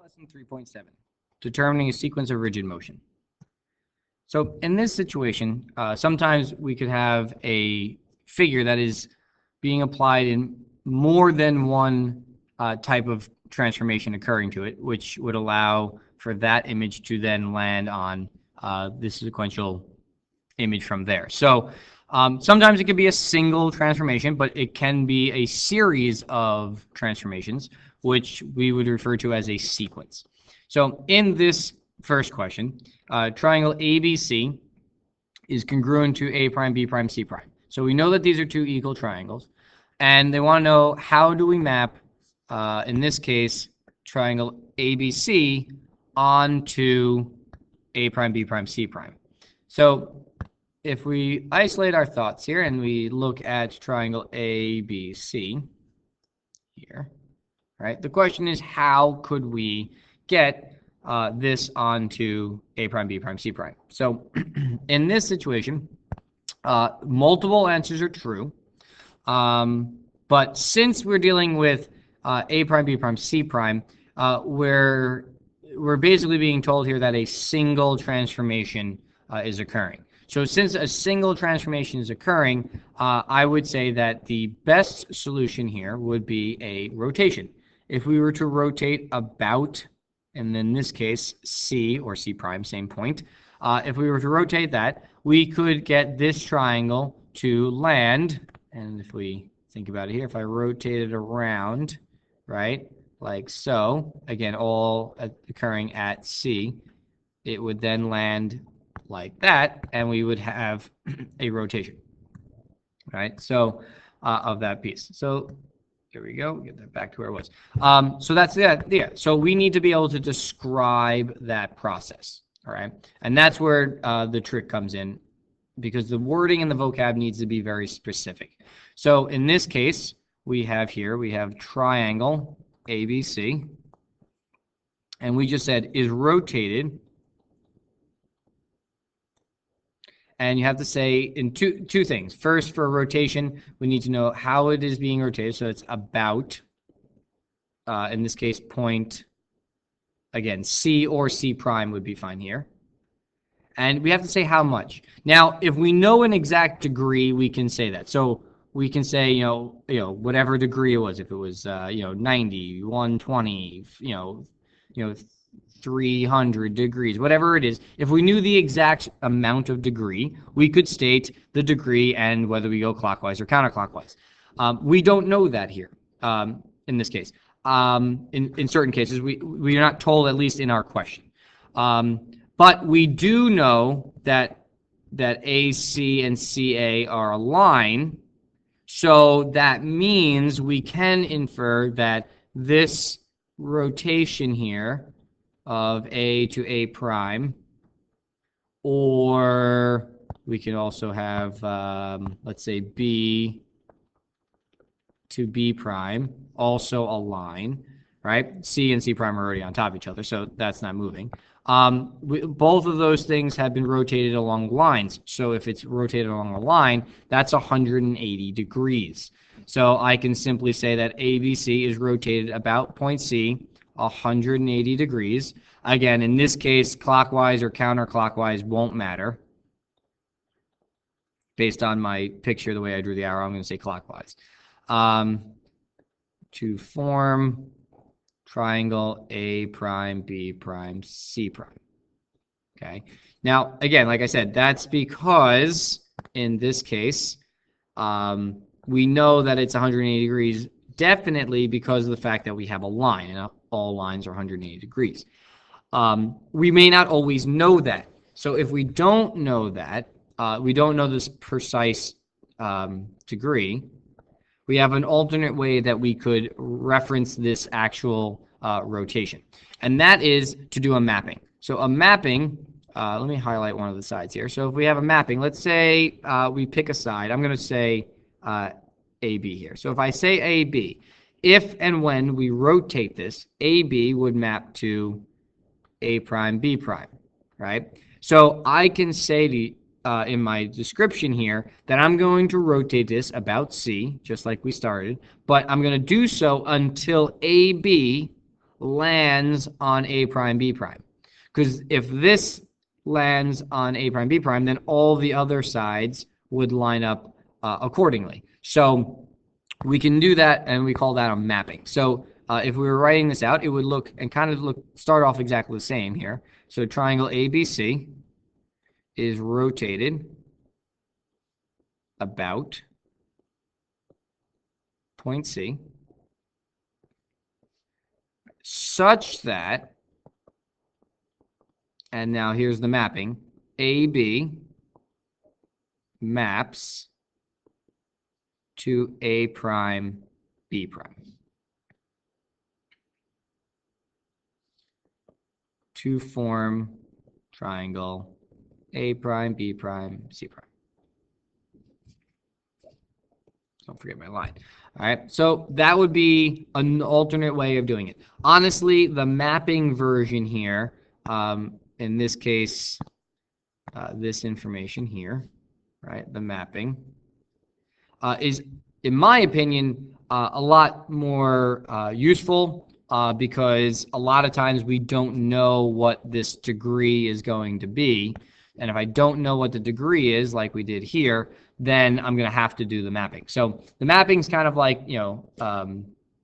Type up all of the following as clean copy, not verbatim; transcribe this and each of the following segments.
Lesson 3.7, determining a sequence of rigid motion. So in this situation, sometimes we could have a figure that is being applied in more than one type of transformation occurring to it, which would allow for that image to then land on this sequential image from there. So sometimes it could be a single transformation, but it can be a series of transformations, which we would refer to as a sequence. So in this first question, triangle ABC is congruent to A prime, B prime, C prime. So we know that these are two equal triangles, and they want to know how do we map, in this case, triangle ABC onto A prime, B prime, C prime. So if we isolate our thoughts here and we look at triangle ABC here, right? The question is, how could we get this onto A prime, B prime, C prime? So in this situation, multiple answers are true. But since we're dealing with A prime, B prime, C prime, we're basically being told here that a single transformation is occurring. So since a single transformation is occurring, I would say that the best solution here would be a rotation. If we were to rotate about, and in this case, C or C prime, same point, if we were to rotate that, we could get this triangle to land, and if we think about it here, if I rotate it around, right, like so, again, all occurring at C, it would then land like that, and we would have a rotation, right? So of that piece. So here we go. Get that back to where it was. So that's that. Yeah. So we need to be able to describe that process. All right. And that's where the trick comes in, because the wording and the vocab needs to be very specific. So in this case, we have triangle ABC, and we just said is rotated. And you have to say in two things. First, for a rotation, we need to know how it is being rotated. So it's about, in this case, point, again, C or C prime would be fine here. And we have to say how much. Now, if we know an exact degree, we can say that. So we can say, whatever degree it was. If it was, 90, 120, 300 degrees, whatever it is. If we knew the exact amount of degree, we could state the degree and whether we go clockwise or counterclockwise. We don't know that here in this case. In certain cases, we are not told, at least in our question. But we do know that AC and CA are a line, so that means we can infer that this rotation here of A to A prime, or we can also have, let's say, B to B prime, also a line, right? C and C prime are already on top of each other, so that's not moving. Both of those things have been rotated along lines, so if it's rotated along a line, that's 180 degrees. So I can simply say that ABC is rotated about point C, 180 degrees. Again, in this case, clockwise or counterclockwise won't matter. Based on my picture, the way I drew the arrow, I'm going to say clockwise. To form triangle A prime, B prime, C prime. Okay. Now, again, like I said, that's because in this case, we know that it's 180 degrees, definitely because of the fact that we have a line, and all lines are 180 degrees. We may not always know that. So if we don't know that, we don't know this precise degree, we have an alternate way that we could reference this actual rotation. And that is to do a mapping. So a mapping, let me highlight one of the sides here. So if we have a mapping, let's say we pick a side. I'm going to say AB here. So if I say AB, if and when we rotate this, AB would map to A prime, B prime, right? So I can say in my description here that I'm going to rotate this about C, just like we started, but I'm going to do so until AB lands on A prime, B prime. Because if this lands on A prime, B prime, then all the other sides would line up accordingly. So we can do that, and we call that a mapping. So if we were writing this out, it would look and kind of start off exactly the same here. So triangle ABC is rotated about point C such that, and now here's the mapping, AB maps to A prime, B prime. To form triangle A prime, B prime, C prime. Don't forget my line. All right, so that would be an alternate way of doing it. Honestly, the mapping version here, in this case, this information here, right, the mapping, is, in my opinion, a lot more useful because a lot of times we don't know what this degree is going to be. And if I don't know what the degree is, like we did here, then I'm going to have to do the mapping. So the mapping is kind of like,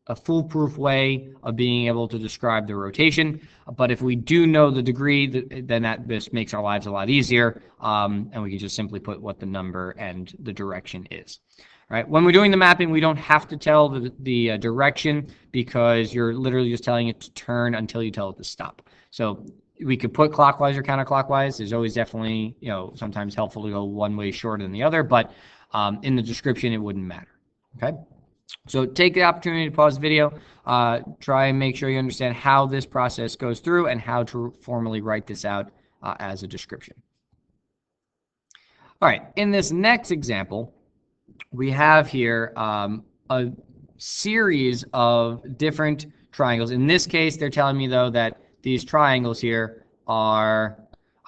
a foolproof way of being able to describe the rotation. But if we do know the degree, then this makes our lives a lot easier, and we can just simply put what the number and the direction is. All right. When we're doing the mapping, we don't have to tell the direction because you're literally just telling it to turn until you tell it to stop. So we could put clockwise or counterclockwise. There's always definitely, sometimes helpful to go one way shorter than the other, but in the description, it wouldn't matter. Okay. So take the opportunity to pause the video, try and make sure you understand how this process goes through and how to formally write this out as a description. All right. In this next example, we have here a series of different triangles. In this case, they're telling me, though, that these triangles here are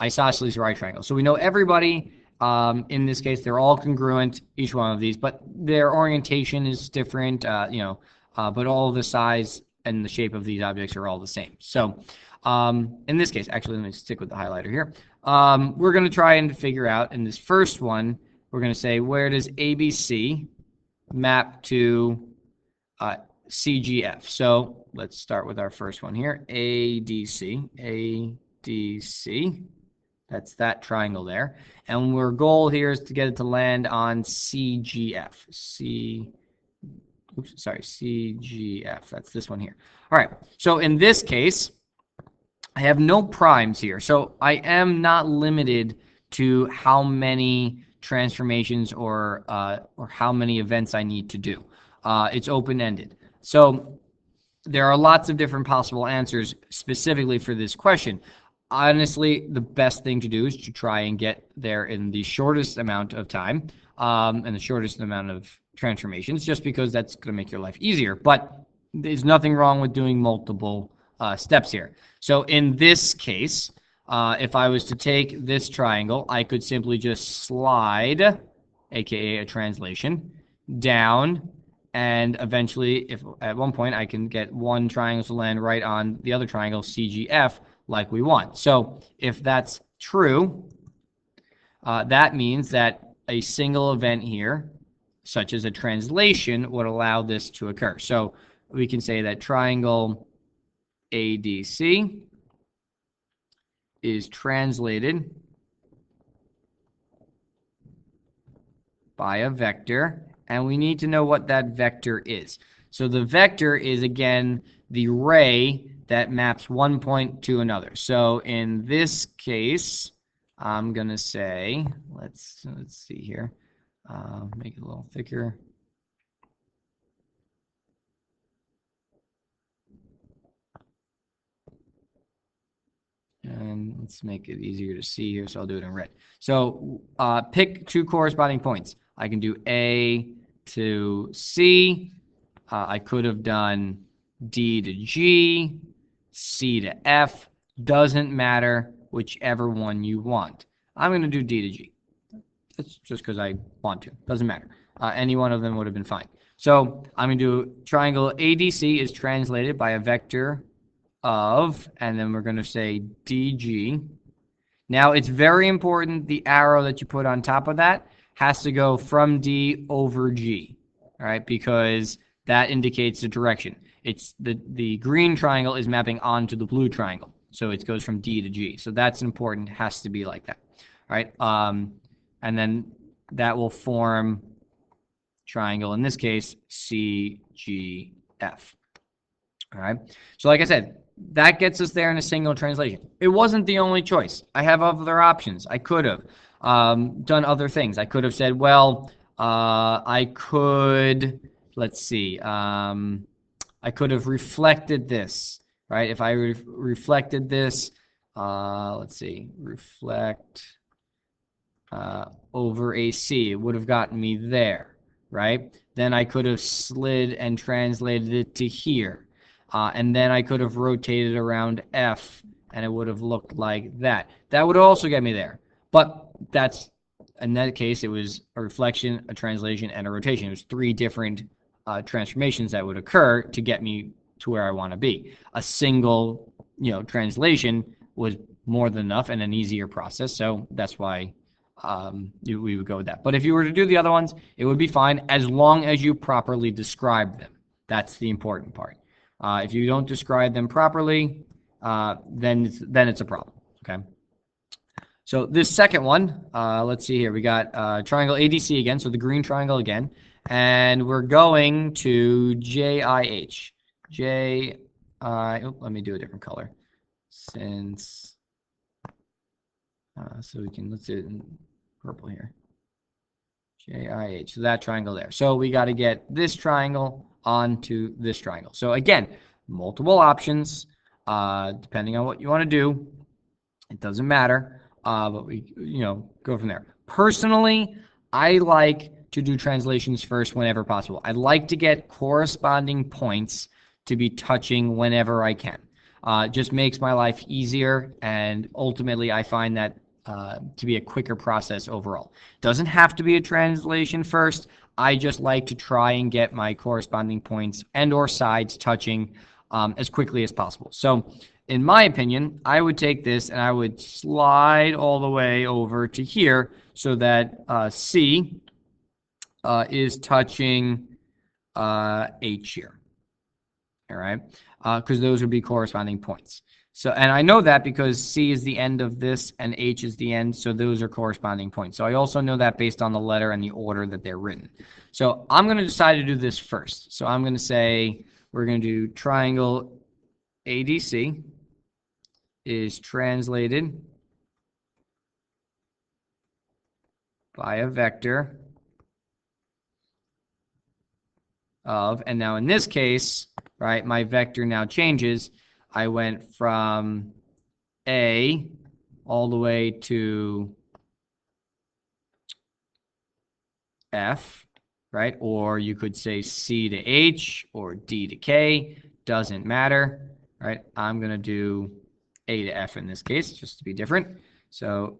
isosceles right triangles. So we know everybody, in this case, they're all congruent, each one of these, but their orientation is different, but all the size and the shape of these objects are all the same. So in this case, actually, let me stick with the highlighter here. We're going to try and figure out, in this first one, we're going to say, where does ABC map to CGF? So let's start with our first one here, ADC. That's that triangle there. And our goal here is to get it to land on CGF. CGF. That's this one here. All right. So in this case, I have no primes here. So I am not limited to how many transformations or how many events I need to do. It's open-ended. So there are lots of different possible answers specifically for this question. Honestly, the best thing to do is to try and get there in the shortest amount of time and the shortest amount of transformations, just because that's going to make your life easier. But there's nothing wrong with doing multiple steps here. So in this case, if I was to take this triangle, I could simply just slide, aka a translation, down, and eventually, if at one point I can get one triangle to land right on the other triangle, CGF, like we want. So if that's true, that means that a single event here, such as a translation, would allow this to occur. So we can say that triangle ADC is translated by a vector, and we need to know what that vector is. So the vector is, again, the ray that maps one point to another. So in this case, I'm going to say, let's see here, make it a little thicker. And let's make it easier to see here, so I'll do it in red. So pick two corresponding points. I can do A to C. I could have done D to G, C to F. Doesn't matter, whichever one you want. I'm going to do D to G. That's just because I want to. Doesn't matter. Any one of them would have been fine. So I'm going to do triangle ADC is translated by a vector of, and then we're going to say DG. Now, it's very important the arrow that you put on top of that has to go from D over G, all right, because that indicates the direction. It's the green triangle is mapping onto the blue triangle, so it goes from D to G. So that's important, has to be like that, all right? And then that will form triangle, in this case, CGF, all right? So like I said, that gets us there in a single translation. It wasn't the only choice. I have other options. I could have done other things. I could have said, well, I could, let's see, I could have reflected this, right? If I reflected this, let's see, reflect over AC, it would have gotten me there, right? Then I could have slid and translated it to here. And then I could have rotated around F, and it would have looked like that. That would also get me there. But that's, in that case, it was a reflection, a translation, and a rotation. It was three different transformations that would occur to get me to where I want to be. A single, translation was more than enough and an easier process. So that's why we would go with that. But if you were to do the other ones, it would be fine as long as you properly describe them. That's the important part. If you don't describe them properly, then it's a problem. Okay. So this second one, let's see here. We got triangle ADC again, so the green triangle again, and we're going to JIH. Let me do a different color, since so let's do it in purple here. JIH. So that triangle there. So we got to get this triangle onto this triangle. So again, multiple options, depending on what you want to do. It doesn't matter, but we, go from there. Personally, I like to do translations first whenever possible. I like to get corresponding points to be touching whenever I can. Just makes my life easier, and ultimately I find that to be a quicker process overall. Doesn't have to be a translation first. I just like to try and get my corresponding points and or sides touching as quickly as possible. So in my opinion, I would take this and I would slide all the way over to here so that C is touching H here. All right, because those would be corresponding points. So, and I know that because C is the end of this and H is the end, so those are corresponding points. So I also know that based on the letter and the order that they're written. So I'm going to decide to do this first. So I'm going to say we're going to do triangle ADC is translated by a vector of, and now in this case, right, my vector now changes. I went from A all the way to F, right? Or you could say C to H or D to K, doesn't matter, right? I'm going to do A to F in this case, just to be different. So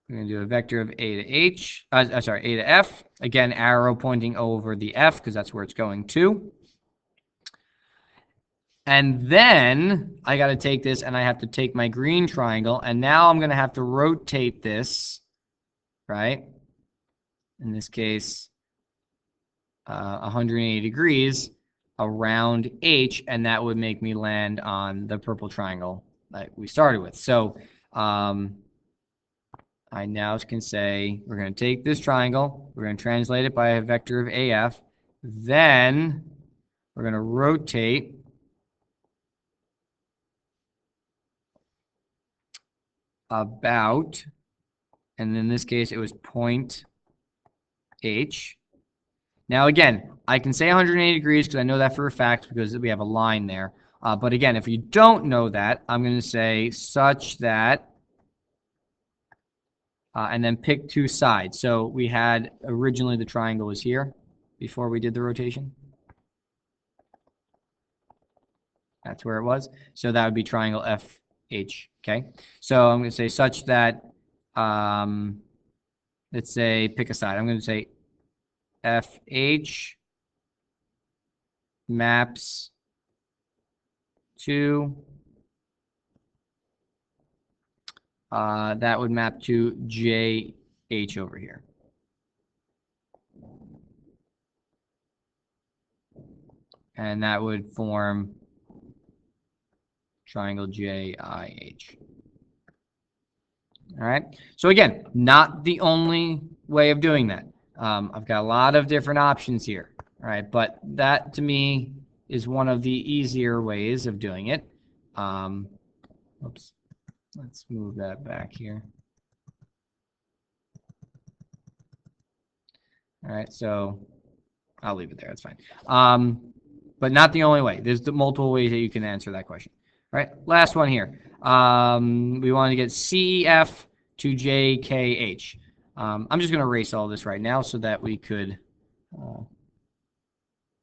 we're going to do a vector of A to H, A to F. Again, arrow pointing over the F because that's where it's going to. And then I got to take this and I have to take my green triangle, and now I'm going to have to rotate this, right? In this case, 180 degrees around H, and that would make me land on the purple triangle that we started with. So I now can say we're going to take this triangle, we're going to translate it by a vector of AF, then we're going to rotate about, and in this case it was point H. Now again, I can say 180 degrees because I know that for a fact because we have a line there. But again, if you don't know that, I'm going to say such that, and then pick two sides. So we had originally the triangle was here before we did the rotation. That's where it was. So that would be triangle FH. Okay. So I'm going to say such that, let's say pick a side. I'm going to say FH maps to that would map to JH over here. And that would form triangle JIH. All right. So again, not the only way of doing that. I've got a lot of different options here. All right. But that to me is one of the easier ways of doing it. Oops. Let's move that back here. All right. So I'll leave it there. That's fine. But not the only way. There's multiple ways that you can answer that question. All right, last one here. We want to get CEF to JKH. I'm just going to erase all this right now so that we could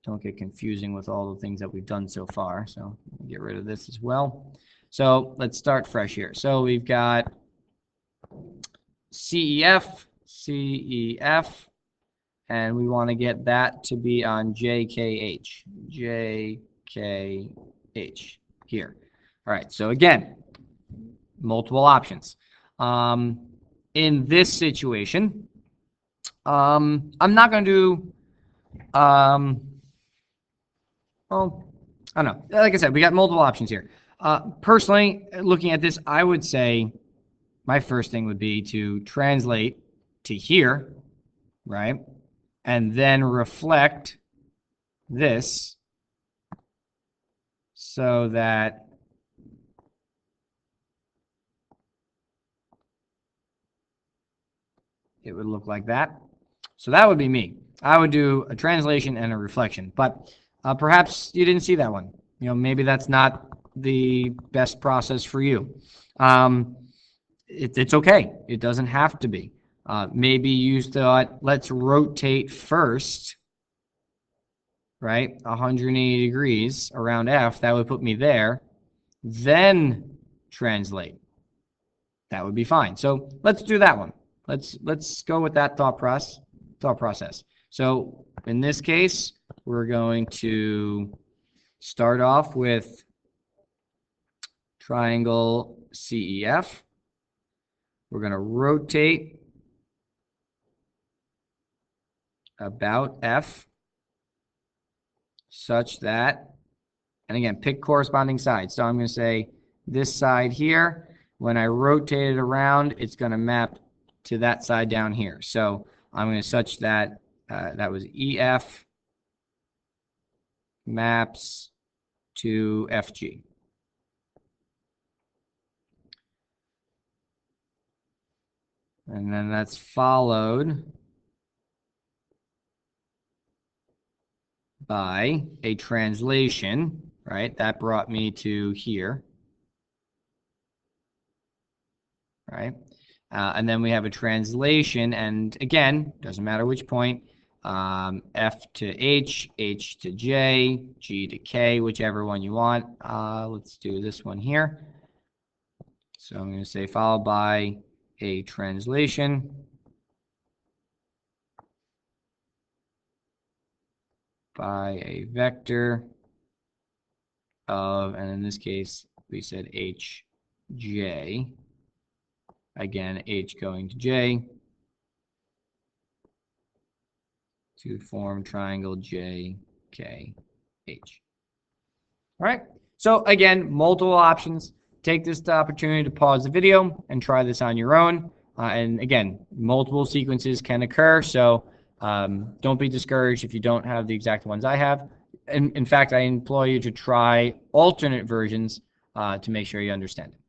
don't get confusing with all the things that we've done so far. So get rid of this as well. So let's start fresh here. So we've got CEF, and we want to get that to be on JKH here. All right, so again, multiple options. In this situation, I'm not going to do, well, I don't know. Like I said, we got multiple options here. Personally, looking at this, I would say my first thing would be to translate to here, right? And then reflect this so that it would look like that. So that would be me. I would do a translation and a reflection, but perhaps you didn't see that one. You know, maybe that's not the best process for you. It's okay. It doesn't have to be. Maybe you thought, let's rotate first, right? 180 degrees around F. That would put me there. Then translate. That would be fine. So let's do that one. Let's go with that thought process. So in this case, we're going to start off with triangle CEF. We're going to rotate about F such that, and again, pick corresponding sides. So I'm going to say this side here, when I rotate it around, it's going to map to that side down here. So I'm going to such that that was EF maps to FG. And then that's followed by a translation, right? That brought me to here, right? And then we have a translation, and again, doesn't matter which point, F to H, H to J, G to K, whichever one you want. Let's do this one here. So I'm going to say followed by a translation by a vector of, and in this case, we said HJ. Again, H going to J to form triangle JKH. All right. So again, multiple options. Take this opportunity to pause the video and try this on your own. And again, multiple sequences can occur, so don't be discouraged if you don't have the exact ones I have. In fact, I implore you to try alternate versions to make sure you understand it.